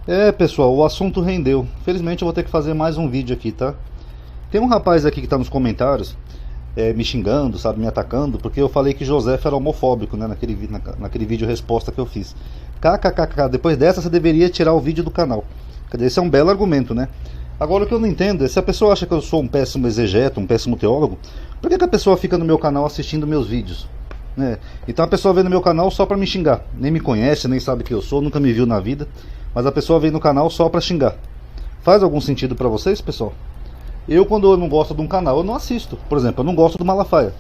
É, pessoal, o assunto rendeu. Felizmente eu vou ter que fazer mais um vídeo aqui, tá? Tem um rapaz aqui que tá nos comentários, me xingando, sabe, me atacando, porque eu falei que José era homofóbico, né, naquele vídeo resposta que eu fiz. KKKK, depois dessa você deveria tirar o vídeo do canal. Quer dizer, esse é um belo argumento, né? Agora o que eu não entendo é se a pessoa acha que eu sou um péssimo exegeta, um péssimo teólogo, por que a pessoa fica no meu canal assistindo meus vídeos? Né? Então a pessoa vem no meu canal só pra me xingar. Nem me conhece, nem sabe quem eu sou, nunca me viu na vida. Mas a pessoa vem no canal só pra xingar. Faz algum sentido pra vocês, pessoal? Eu, quando eu não gosto de um canal, eu não assisto. Por exemplo, eu não gosto do Malafaia.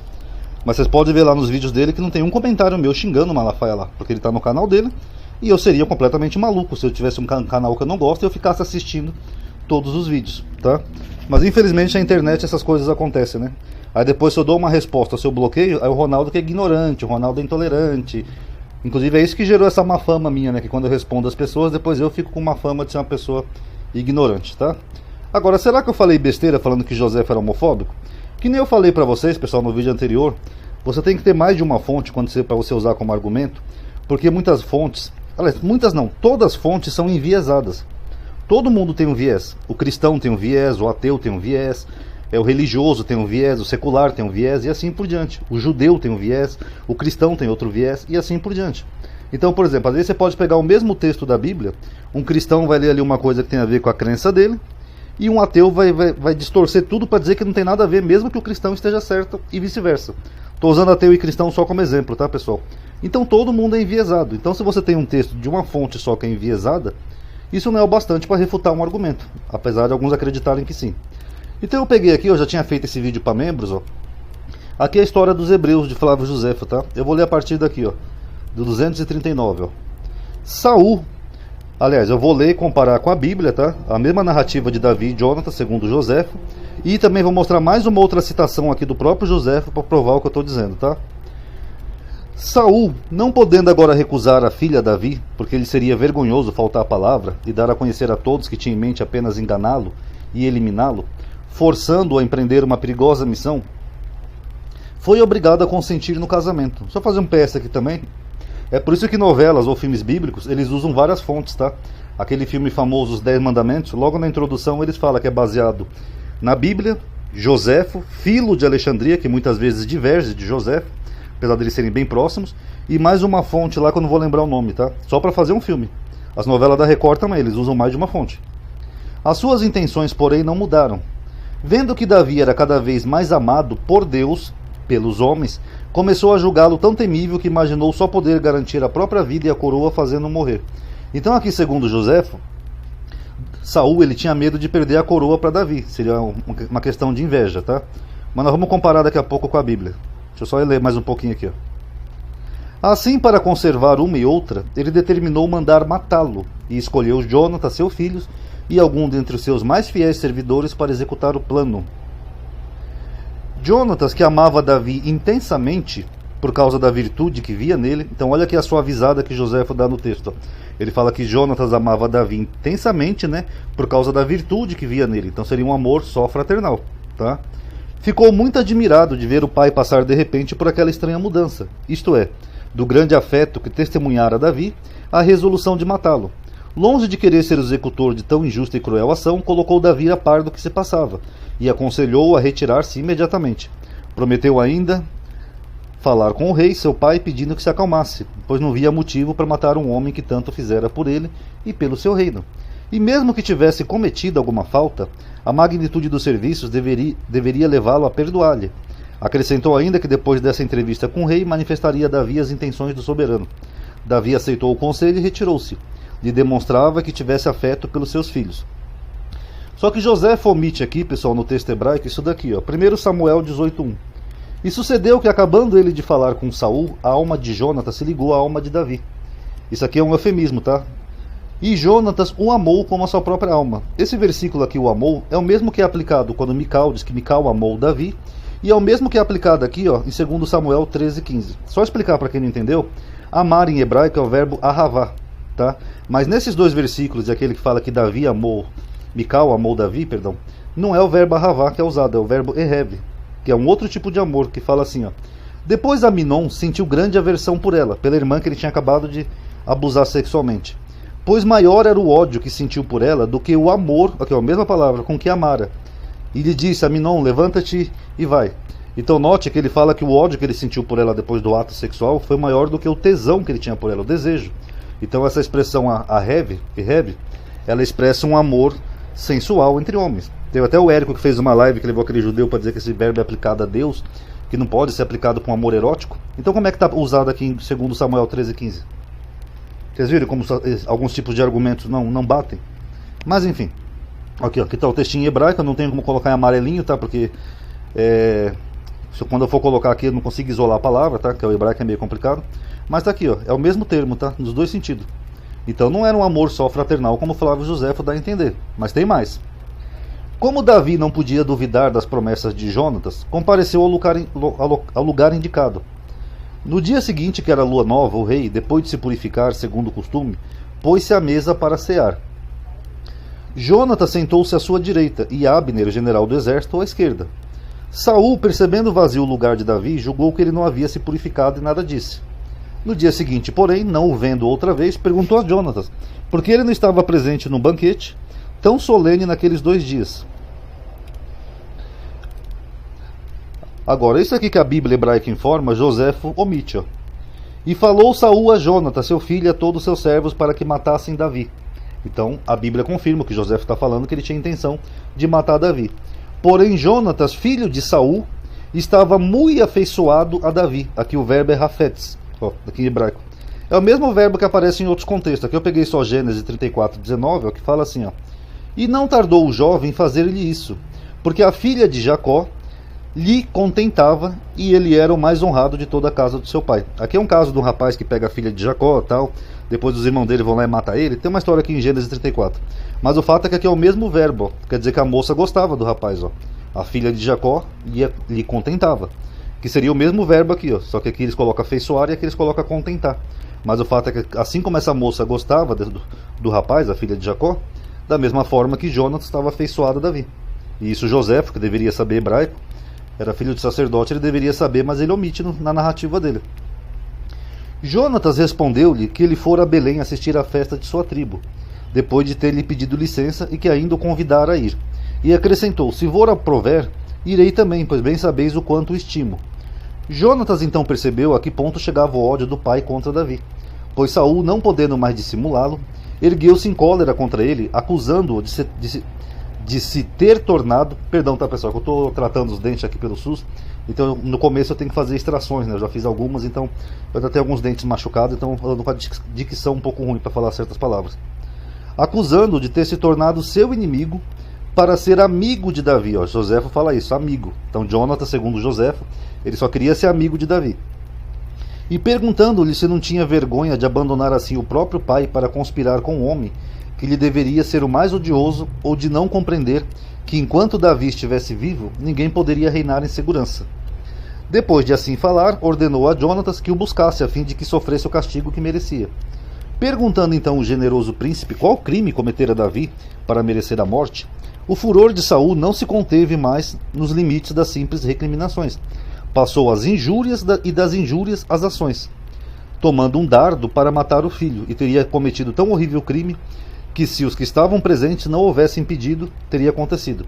Mas vocês podem ver lá nos vídeos dele que não tem um comentário meu xingando o Malafaia lá. Porque ele tá no canal dele. E eu seria completamente maluco se eu tivesse um canal que eu não gosto e eu ficasse assistindo todos os vídeos, tá? Mas infelizmente na internet essas coisas acontecem, né? Aí depois se eu dou uma resposta, se eu bloqueio, aí o Ronaldo que é ignorante, o Ronaldo é intolerante. Inclusive é isso que gerou essa má fama minha, né? Que quando eu respondo às pessoas, depois eu fico com uma fama de ser uma pessoa ignorante, tá? Agora, será que eu falei besteira falando que José era homofóbico? Que nem eu falei pra vocês, pessoal, no vídeo anterior, você tem que ter mais de uma fonte para você usar como argumento, porque muitas fontes, aliás, muitas não, todas as fontes são enviesadas. Todo mundo tem um viés. O cristão tem um viés, o ateu tem um viés, o religioso tem um viés, o secular tem um viés e assim por diante. O judeu tem um viés, o cristão tem outro viés e assim por diante. Então, por exemplo, às vezes você pode pegar o mesmo texto da Bíblia, um cristão vai ler ali uma coisa que tem a ver com a crença dele, e um ateu vai distorcer tudo para dizer que não tem nada a ver, mesmo que o cristão esteja certo e vice-versa. Estou usando ateu e cristão só como exemplo, tá, pessoal? Então todo mundo é enviesado. Então se você tem um texto de uma fonte só que é enviesada, isso não é o bastante para refutar um argumento, apesar de alguns acreditarem que sim. Então eu peguei aqui, eu já tinha feito esse vídeo para membros, ó. Aqui é a história dos Hebreus de Flávio Josefo, tá? Eu vou ler a partir daqui, ó, do 239, ó. Saul, aliás, eu vou ler e comparar com a Bíblia, tá? A mesma narrativa de Davi e Jonatas, segundo Josefo, e também vou mostrar mais uma outra citação aqui do próprio Josefo para provar o que eu estou dizendo, tá? Saul, não podendo agora recusar a filha Davi, porque lhe seria vergonhoso faltar a palavra e dar a conhecer a todos que tinha em mente apenas enganá-lo e eliminá-lo, forçando-o a empreender uma perigosa missão, foi obrigado a consentir no casamento. Só fazer um PS aqui também. É por isso que novelas ou filmes bíblicos, eles usam várias fontes, tá? Aquele filme famoso, Os 10 Mandamentos, logo na introdução eles falam que é baseado na Bíblia, Josefo, Filo de Alexandria, que muitas vezes diverge de Josefo, apesar de eles serem bem próximos, e mais uma fonte lá que eu não vou lembrar o nome, tá? Só para fazer um filme. As novelas da Record também, eles usam mais de uma fonte. As suas intenções, porém, não mudaram. Vendo que Davi era cada vez mais amado por Deus, pelos homens, começou a julgá-lo tão temível que imaginou só poder garantir a própria vida e a coroa fazendo-o morrer. Então aqui, segundo Josefo, Saul ele tinha medo de perder a coroa para Davi. Seria uma questão de inveja, tá? Mas nós vamos comparar daqui a pouco com a Bíblia. Deixa eu só ler mais um pouquinho aqui, ó. Assim, para conservar uma e outra, ele determinou mandar matá-lo, e escolheu Jonatas, seu filho, e algum dentre os seus mais fiéis servidores para executar o plano. Jonatas, que amava Davi intensamente, por causa da virtude que via nele, então olha aqui a suavizada que Josefo dá no texto, ó. Ele fala que Jonatas amava Davi intensamente, né, por causa da virtude que via nele, então seria um amor só fraternal, tá? Ficou muito admirado de ver o pai passar de repente por aquela estranha mudança, isto é, do grande afeto que testemunhara Davi, a resolução de matá-lo. Longe de querer ser o executor de tão injusta e cruel ação, colocou Davi a par do que se passava, e aconselhou-o a retirar-se imediatamente. Prometeu ainda falar com o rei, seu pai, pedindo que se acalmasse, pois não via motivo para matar um homem que tanto fizera por ele e pelo seu reino. E mesmo que tivesse cometido alguma falta, a magnitude dos serviços deveria levá-lo a perdoar-lhe. Acrescentou ainda que depois dessa entrevista com o rei, manifestaria a Davi as intenções do soberano. Davi aceitou o conselho e retirou-se. Lhe demonstrava que tivesse afeto pelos seus filhos. Só que José omite aqui, pessoal, no texto hebraico, isso daqui, ó, 1 Samuel 18:1. E sucedeu que, acabando ele de falar com Saul, a alma de Jonatas se ligou à alma de Davi. Isso aqui é um eufemismo, tá? E Jonatas o amou como a sua própria alma. Esse versículo aqui, o amou, é o mesmo que é aplicado quando Mical diz que Mical amou Davi, e é o mesmo que é aplicado aqui, ó, em 2 Samuel 13:15. Só explicar para quem não entendeu, amar em hebraico é o verbo ahavá, tá? Mas nesses dois versículos, e aquele que fala que Davi amou, Mical amou Davi, perdão, não é o verbo ahavá que é usado, é o verbo erev, que é um outro tipo de amor, que fala assim, ó. Depois Aminon sentiu grande aversão por ela, pela irmã que ele tinha acabado de abusar sexualmente. pois maior era o ódio que sentiu por ela do que o amor, aqui é a mesma palavra, com que amara. E lhe disse: Aminon, levanta-te e vai. Então note que ele fala que o ódio que ele sentiu por ela depois do ato sexual foi maior do que o tesão que ele tinha por ela, o desejo. Então essa expressão Aheb, ela expressa um amor sensual entre homens. Teve até o Érico que fez uma live que levou aquele judeu para dizer que esse verbo é aplicado a Deus, que não pode ser aplicado com amor erótico. Então como é que está usado aqui em 2 Samuel 13:15? Vocês viram como alguns tipos de argumentos não batem? Mas enfim, aqui está o textinho em hebraico, eu não tenho como colocar em amarelinho, tá? Porque quando eu for colocar aqui eu não consigo isolar a palavra, tá? Que o hebraico é meio complicado. Mas tá aqui, ó, é o mesmo termo, tá? Nos dois sentidos. Então não era um amor só fraternal, como Flávio Josefo dá a entender. Mas tem mais. Como Davi não podia duvidar das promessas de Jonatas, compareceu ao lugar indicado. No dia seguinte, que era lua nova, o rei, depois de se purificar, segundo o costume, pôs-se à mesa para cear. Jonatas sentou-se à sua direita e Abner, general do exército, à esquerda. Saul, percebendo vazio o lugar de Davi, julgou que ele não havia se purificado e nada disse. No dia seguinte, porém, não o vendo outra vez, perguntou a Jonatas por que ele não estava presente no banquete tão solene naqueles 2 dias. Agora, isso aqui que a Bíblia hebraica informa, Josefo omite. Ó. E falou Saul a Jonatas, seu filho, e a todos os seus servos, para que matassem Davi. Então, a Bíblia confirma que Josefo está falando que ele tinha intenção de matar Davi. Porém, Jonatas, filho de Saul, estava muito afeiçoado a Davi. Aqui o verbo é rafetz, aqui em hebraico. É o mesmo verbo que aparece em outros contextos. Aqui eu peguei só Gênesis 34:19, que fala assim, ó. E não tardou o jovem em fazer-lhe isso, porque a filha de Jacó lhe contentava, e ele era o mais honrado de toda a casa do seu pai. Aqui é um caso de um rapaz que pega a filha de Jacó, tal, depois os irmãos dele vão lá e matam ele. Tem uma história aqui em Gênesis 34. Mas o fato é que aqui é o mesmo verbo, ó. Quer dizer que a moça gostava do rapaz, ó. A filha de Jacó lhe contentava, que seria o mesmo verbo aqui, ó. Só que aqui eles colocam afeiçoar e aqui eles colocam contentar. Mas o fato é que assim como essa moça gostava do rapaz, a filha de Jacó, da mesma forma que Jonas estava afeiçoado a Davi. E isso Josefo, que deveria saber hebraico, era filho de sacerdote, ele deveria saber, mas ele omite na narrativa dele. Jonatas respondeu-lhe que ele fora a Belém assistir à festa de sua tribo, depois de ter lhe pedido licença e que ainda o convidara a ir. E acrescentou: se for aprover, irei também, pois bem sabeis o quanto o estimo. Jonatas então percebeu a que ponto chegava o ódio do pai contra Davi, pois Saul, não podendo mais dissimulá-lo, ergueu-se em cólera contra ele, acusando-o de se ter tornado... Perdão, tá, pessoal, que eu estou tratando os dentes aqui pelo SUS, então no começo eu tenho que fazer extrações, né? Eu já fiz algumas, então eu ainda tenho alguns dentes machucados, então eu ando com a dicção um pouco ruim para falar certas palavras. Acusando-o de ter se tornado seu inimigo para ser amigo de Davi. Ó, Josefo fala isso, amigo. Então Jonatas, segundo Josefo, ele só queria ser amigo de Davi. E perguntando-lhe se não tinha vergonha de abandonar assim o próprio pai para conspirar com o homem que lhe deveria ser o mais odioso, ou de não compreender que enquanto Davi estivesse vivo, ninguém poderia reinar em segurança. Depois de assim falar, ordenou a Jonatas que o buscasse, a fim de que sofresse o castigo que merecia. Perguntando então o generoso príncipe qual crime cometera Davi para merecer a morte, o furor de Saul não se conteve mais nos limites das simples recriminações. Passou às injúrias e das injúrias às ações, tomando um dardo para matar o filho, e teria cometido tão horrível crime que, se os que estavam presentes não houvessem impedido, teria acontecido.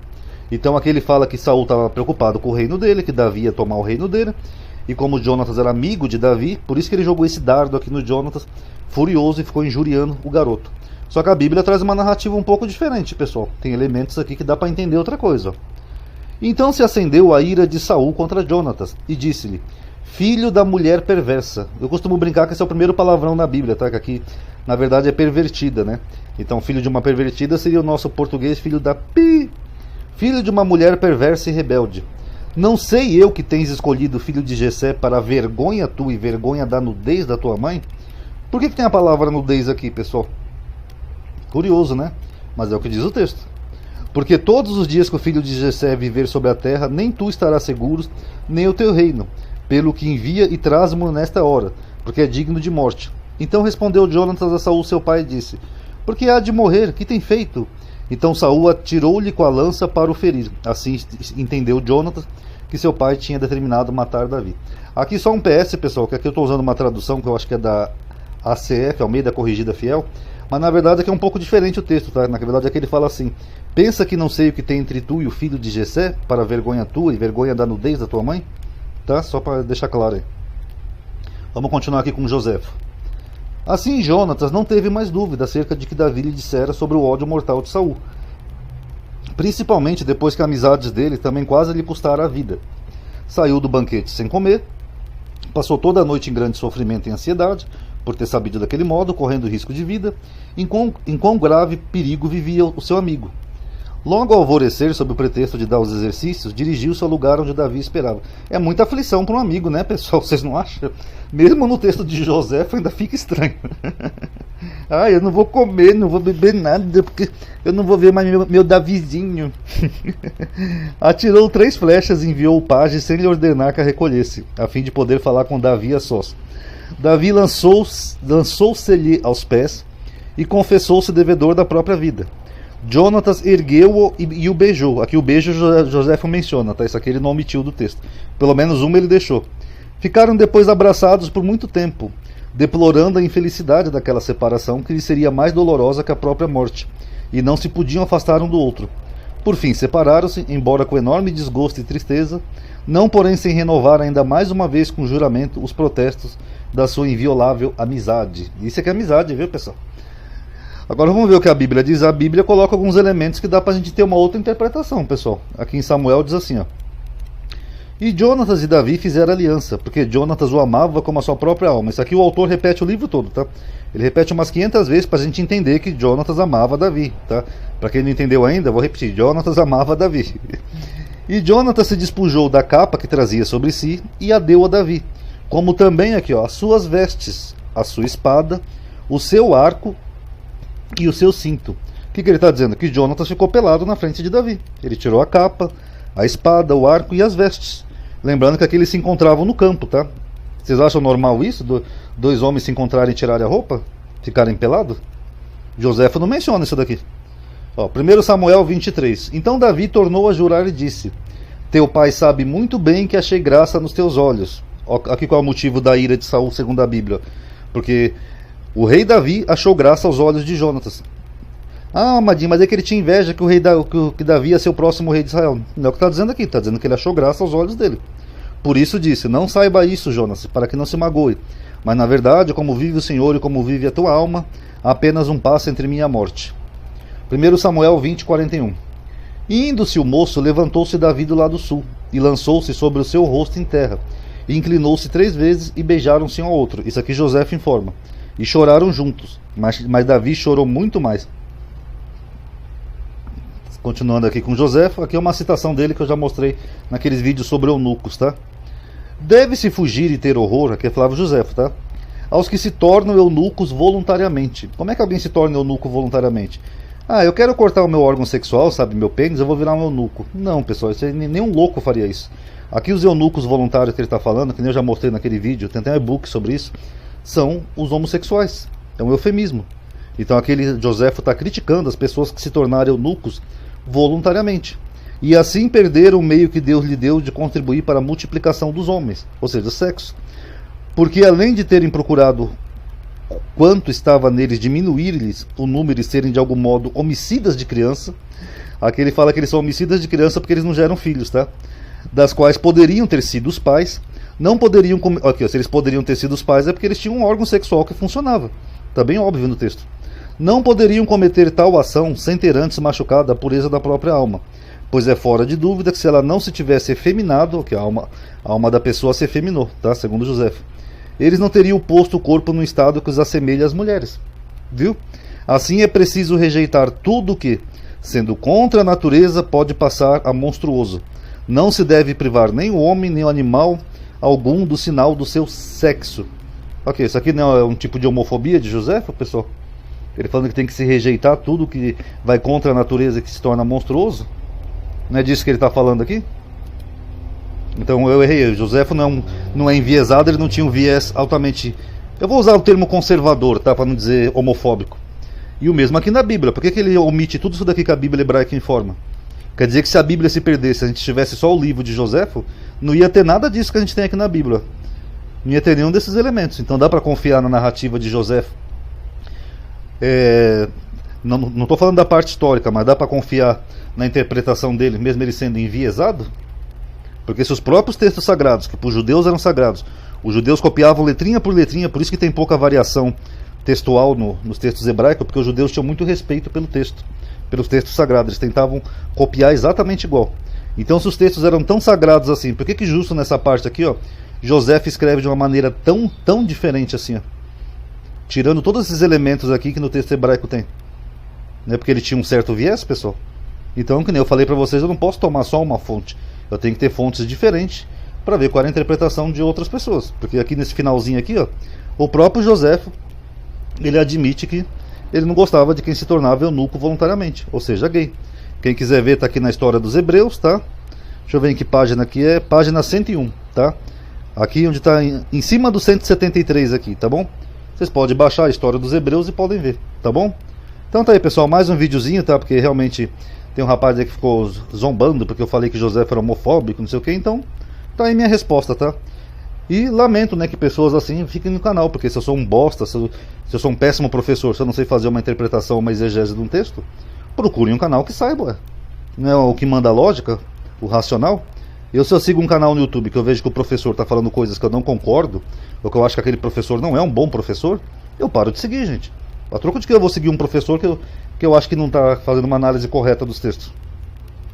Então aqui ele fala que Saul estava preocupado com o reino dele, que Davi ia tomar o reino dele, e como Jonatas era amigo de Davi, por isso que ele jogou esse dardo aqui no Jonatas, furioso, e ficou injuriando o garoto. Só que a Bíblia traz uma narrativa um pouco diferente, pessoal. Tem elementos aqui que dá para entender outra coisa. Então se acendeu a ira de Saul contra Jonatas, e disse-lhe: filho da mulher perversa. Eu costumo brincar que esse é o primeiro palavrão na Bíblia, tá? Que aqui, na verdade, é pervertida, né? Então, filho de uma pervertida seria o nosso português, filho da pi. Filho de uma mulher perversa e rebelde. Não sei eu que tens escolhido o filho de Jessé para vergonha tua e vergonha da nudez da tua mãe? Por que tem a palavra nudez aqui, pessoal? Curioso, né? Mas é o que diz o texto. Porque todos os dias que o filho de Jessé viver sobre a terra, nem tu estarás seguro, nem o teu reino, pelo que envia e traz-mo nesta hora, porque é digno de morte. Então respondeu Jonatas a Saul seu pai e disse: porque há de morrer, que tem feito? Então Saul atirou-lhe com a lança para o ferir. Assim entendeu Jonatas que seu pai tinha determinado matar Davi. Aqui só um PS, pessoal, que aqui eu estou usando uma tradução que eu acho que é da ACF, Almeida Corrigida Fiel, Mas na verdade aqui é um pouco diferente o texto, tá? Na verdade aqui ele fala assim: pensa que não sei o que tem entre tu e o filho de Jessé, para vergonha tua e vergonha da nudez da tua mãe? Tá? Só para deixar claro aí. Vamos continuar aqui com Joséfo. Assim Jonatas não teve mais dúvida acerca de que Davi lhe dissera sobre o ódio mortal de Saul, principalmente depois que a amizade dele também quase lhe custara a vida. Saiu do banquete sem comer, passou toda a noite em grande sofrimento e ansiedade, por ter sabido daquele modo, correndo risco de vida, em quão grave perigo vivia o seu amigo. Logo ao alvorecer, sob o pretexto de dar os exercícios, dirigiu-se ao lugar onde Davi esperava. É muita aflição para um amigo, né, pessoal? Vocês não acham? Mesmo no texto de Joséfo ainda fica estranho. Eu não vou comer, não vou beber nada, porque eu não vou ver mais meu Davizinho. Atirou 3 flechas e enviou o pajem sem lhe ordenar que a recolhesse, a fim de poder falar com Davi a sós. Davi lançou-se-lhe aos pés e confessou-se devedor da própria vida. Jonatas ergueu-o e o beijou. Aqui o beijo Joséfo menciona, tá? Isso aqui ele não omitiu do texto. Pelo menos uma ele deixou. Ficaram depois abraçados por muito tempo, deplorando a infelicidade daquela separação que lhe seria mais dolorosa que a própria morte, e não se podiam afastar um do outro. Por fim separaram-se, embora com enorme desgosto e tristeza, não porém sem renovar ainda mais uma vez com juramento os protestos da sua inviolável amizade. Isso é que é amizade, viu, pessoal? Agora vamos ver o que a Bíblia diz. A Bíblia coloca alguns elementos que dá pra gente ter uma outra interpretação, pessoal. Aqui em Samuel diz assim, ó: e Jonatas e Davi fizeram aliança, porque Jonatas o amava como a sua própria alma. Isso aqui o autor repete o livro todo, tá? Ele repete umas 500 vezes pra gente entender que Jonatas amava Davi, tá? Pra quem não entendeu ainda, vou repetir: Jonatas amava Davi. E Jonatas se despojou da capa que trazia sobre si e a deu a Davi, como também aqui, ó, as suas vestes, a sua espada, o seu arco e o seu cinto. O que ele está dizendo? Que Jonatas ficou pelado na frente de Davi. Ele tirou a capa, a espada, o arco e as vestes. Lembrando que aqui eles se encontravam no campo, tá? Vocês acham normal isso? Dois homens se encontrarem e tirarem a roupa? Ficarem pelados? Joséfo não menciona isso daqui. Ó, 1 Samuel 23. Então Davi tornou a jurar e disse: teu pai sabe muito bem que achei graça nos teus olhos. Ó, aqui qual é o motivo da ira de Saul segundo a Bíblia. Porque o rei Davi achou graça aos olhos de Jonatas. Madinho, mas é que ele tinha inveja que Davi ia ser o próximo rei de Israel. Não é o que está dizendo aqui, está dizendo que ele achou graça aos olhos dele. Por isso disse: não saiba isso, Jonas, para que não se magoe. Mas na verdade, como vive o Senhor e como vive a tua alma, há apenas um passo entre mim e a morte. 1 Samuel 20, 41. E indo-se o moço, levantou-se Davi do lado sul, e lançou-se sobre o seu rosto em terra, e inclinou-se 3 vezes, e beijaram-se um ao outro. Isso aqui Joséfo informa. E choraram juntos, mas Davi chorou muito mais. Continuando aqui com Joséfo, aqui é uma citação dele que eu já mostrei naqueles vídeos sobre eunucos, tá? Deve-se fugir e ter horror, aqui é Flávio Joséfo, tá? Aos que se tornam eunucos voluntariamente. Como é que alguém se torna eunuco voluntariamente? Eu quero cortar o meu órgão sexual, sabe, meu pênis, eu vou virar um eunuco. Não, pessoal, nenhum louco faria isso. Aqui os eunucos voluntários que ele está falando, que nem eu já mostrei naquele vídeo, tem até um e-book sobre isso, são os homossexuais. É um eufemismo. Então aquele Joséfo está criticando as pessoas que se tornaram eunucos voluntariamente. E assim perderam o meio que Deus lhe deu de contribuir para a multiplicação dos homens, ou seja, o sexo. Porque além de terem procurado quanto estava neles diminuir-lhes o número e serem de algum modo homicidas de criança, aqui ele fala que eles são homicidas de criança porque eles não geram filhos, tá? Das quais poderiam ter sido os pais, não poderiam... se eles poderiam ter sido os pais é porque eles tinham um órgão sexual que funcionava. Está bem óbvio no texto. Não poderiam cometer tal ação sem ter antes machucado a pureza da própria alma, pois é fora de dúvida que se ela não se tivesse efeminado, que a alma da pessoa se efeminou, tá? Segundo Joséfo, eles não teriam posto o corpo num estado que os assemelha às mulheres. Viu? Assim é preciso rejeitar tudo que, sendo contra a natureza, pode passar a monstruoso. Não se deve privar nem o homem, nem o animal algum do sinal do seu sexo. Ok, isso aqui não é um tipo de homofobia de Joséfo, pessoal? Ele falando que tem que se rejeitar tudo que vai contra a natureza e que se torna monstruoso? Não é disso que ele está falando aqui? Então eu errei. Joséfo não é enviesado, ele não tinha um viés altamente... Eu vou usar o termo conservador, tá? Para não dizer homofóbico. E o mesmo aqui na Bíblia. Por que ele omite tudo isso daqui que a Bíblia hebraica informa? Quer dizer que se a Bíblia se perdesse, se a gente tivesse só o livro de Joséfo, não ia ter nada disso que a gente tem aqui na Bíblia. Não ia ter nenhum desses elementos. Então dá para confiar na narrativa de Joséfo. Não estou falando da parte histórica, mas dá para confiar na interpretação dele, mesmo ele sendo enviesado? Porque se os próprios textos sagrados, que para os judeus eram sagrados, os judeus copiavam letrinha por letrinha, por isso que tem pouca variação textual nos textos hebraicos, porque os judeus tinham muito respeito pelo texto, pelos textos sagrados, eles tentavam copiar exatamente igual. Então, se os textos eram tão sagrados assim, por que justo nessa parte aqui, ó, José escreve de uma maneira tão diferente assim, ó, tirando todos esses elementos aqui que no texto hebraico tem? Não é porque ele tinha um certo viés, pessoal? Então, que nem eu falei para vocês, eu não posso tomar só uma fonte, eu tenho que ter fontes diferentes para ver qual é a interpretação de outras pessoas. Porque aqui nesse finalzinho aqui, ó, o próprio José, ele admite que ele não gostava de quem se tornava eunuco voluntariamente, ou seja, gay. Quem quiser ver, tá aqui na História dos Hebreus, tá? Deixa eu ver em que página aqui é, página 101, tá? Aqui onde está em cima do 173 aqui, tá bom? Vocês podem baixar a História dos Hebreus e podem ver, tá bom? Então tá aí, pessoal, mais um videozinho, tá? Porque realmente tem um rapaz aí que ficou zombando porque eu falei que José era homofóbico, não sei o que, então tá aí minha resposta, tá? E lamento, né, que pessoas assim fiquem no canal, porque se eu sou um bosta, se eu sou um péssimo professor, se eu não sei fazer uma interpretação, uma exegese de um texto, procurem um canal que saiba, ué. Não é o que manda a lógica, o racional. Se eu sigo um canal no YouTube que eu vejo que o professor está falando coisas que eu não concordo, ou que eu acho que aquele professor não é um bom professor, eu paro de seguir, gente. A troco de que eu vou seguir um professor que eu acho que não está fazendo uma análise correta dos textos.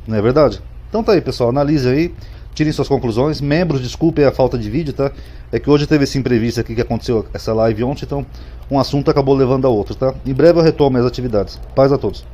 Não é verdade? Então tá aí, pessoal, analise aí, tirem suas conclusões. Membros, desculpem a falta de vídeo, tá? É que hoje teve esse imprevisto aqui que aconteceu, essa live ontem, então um assunto acabou levando a outro, tá? Em breve eu retomo as atividades. Paz a todos.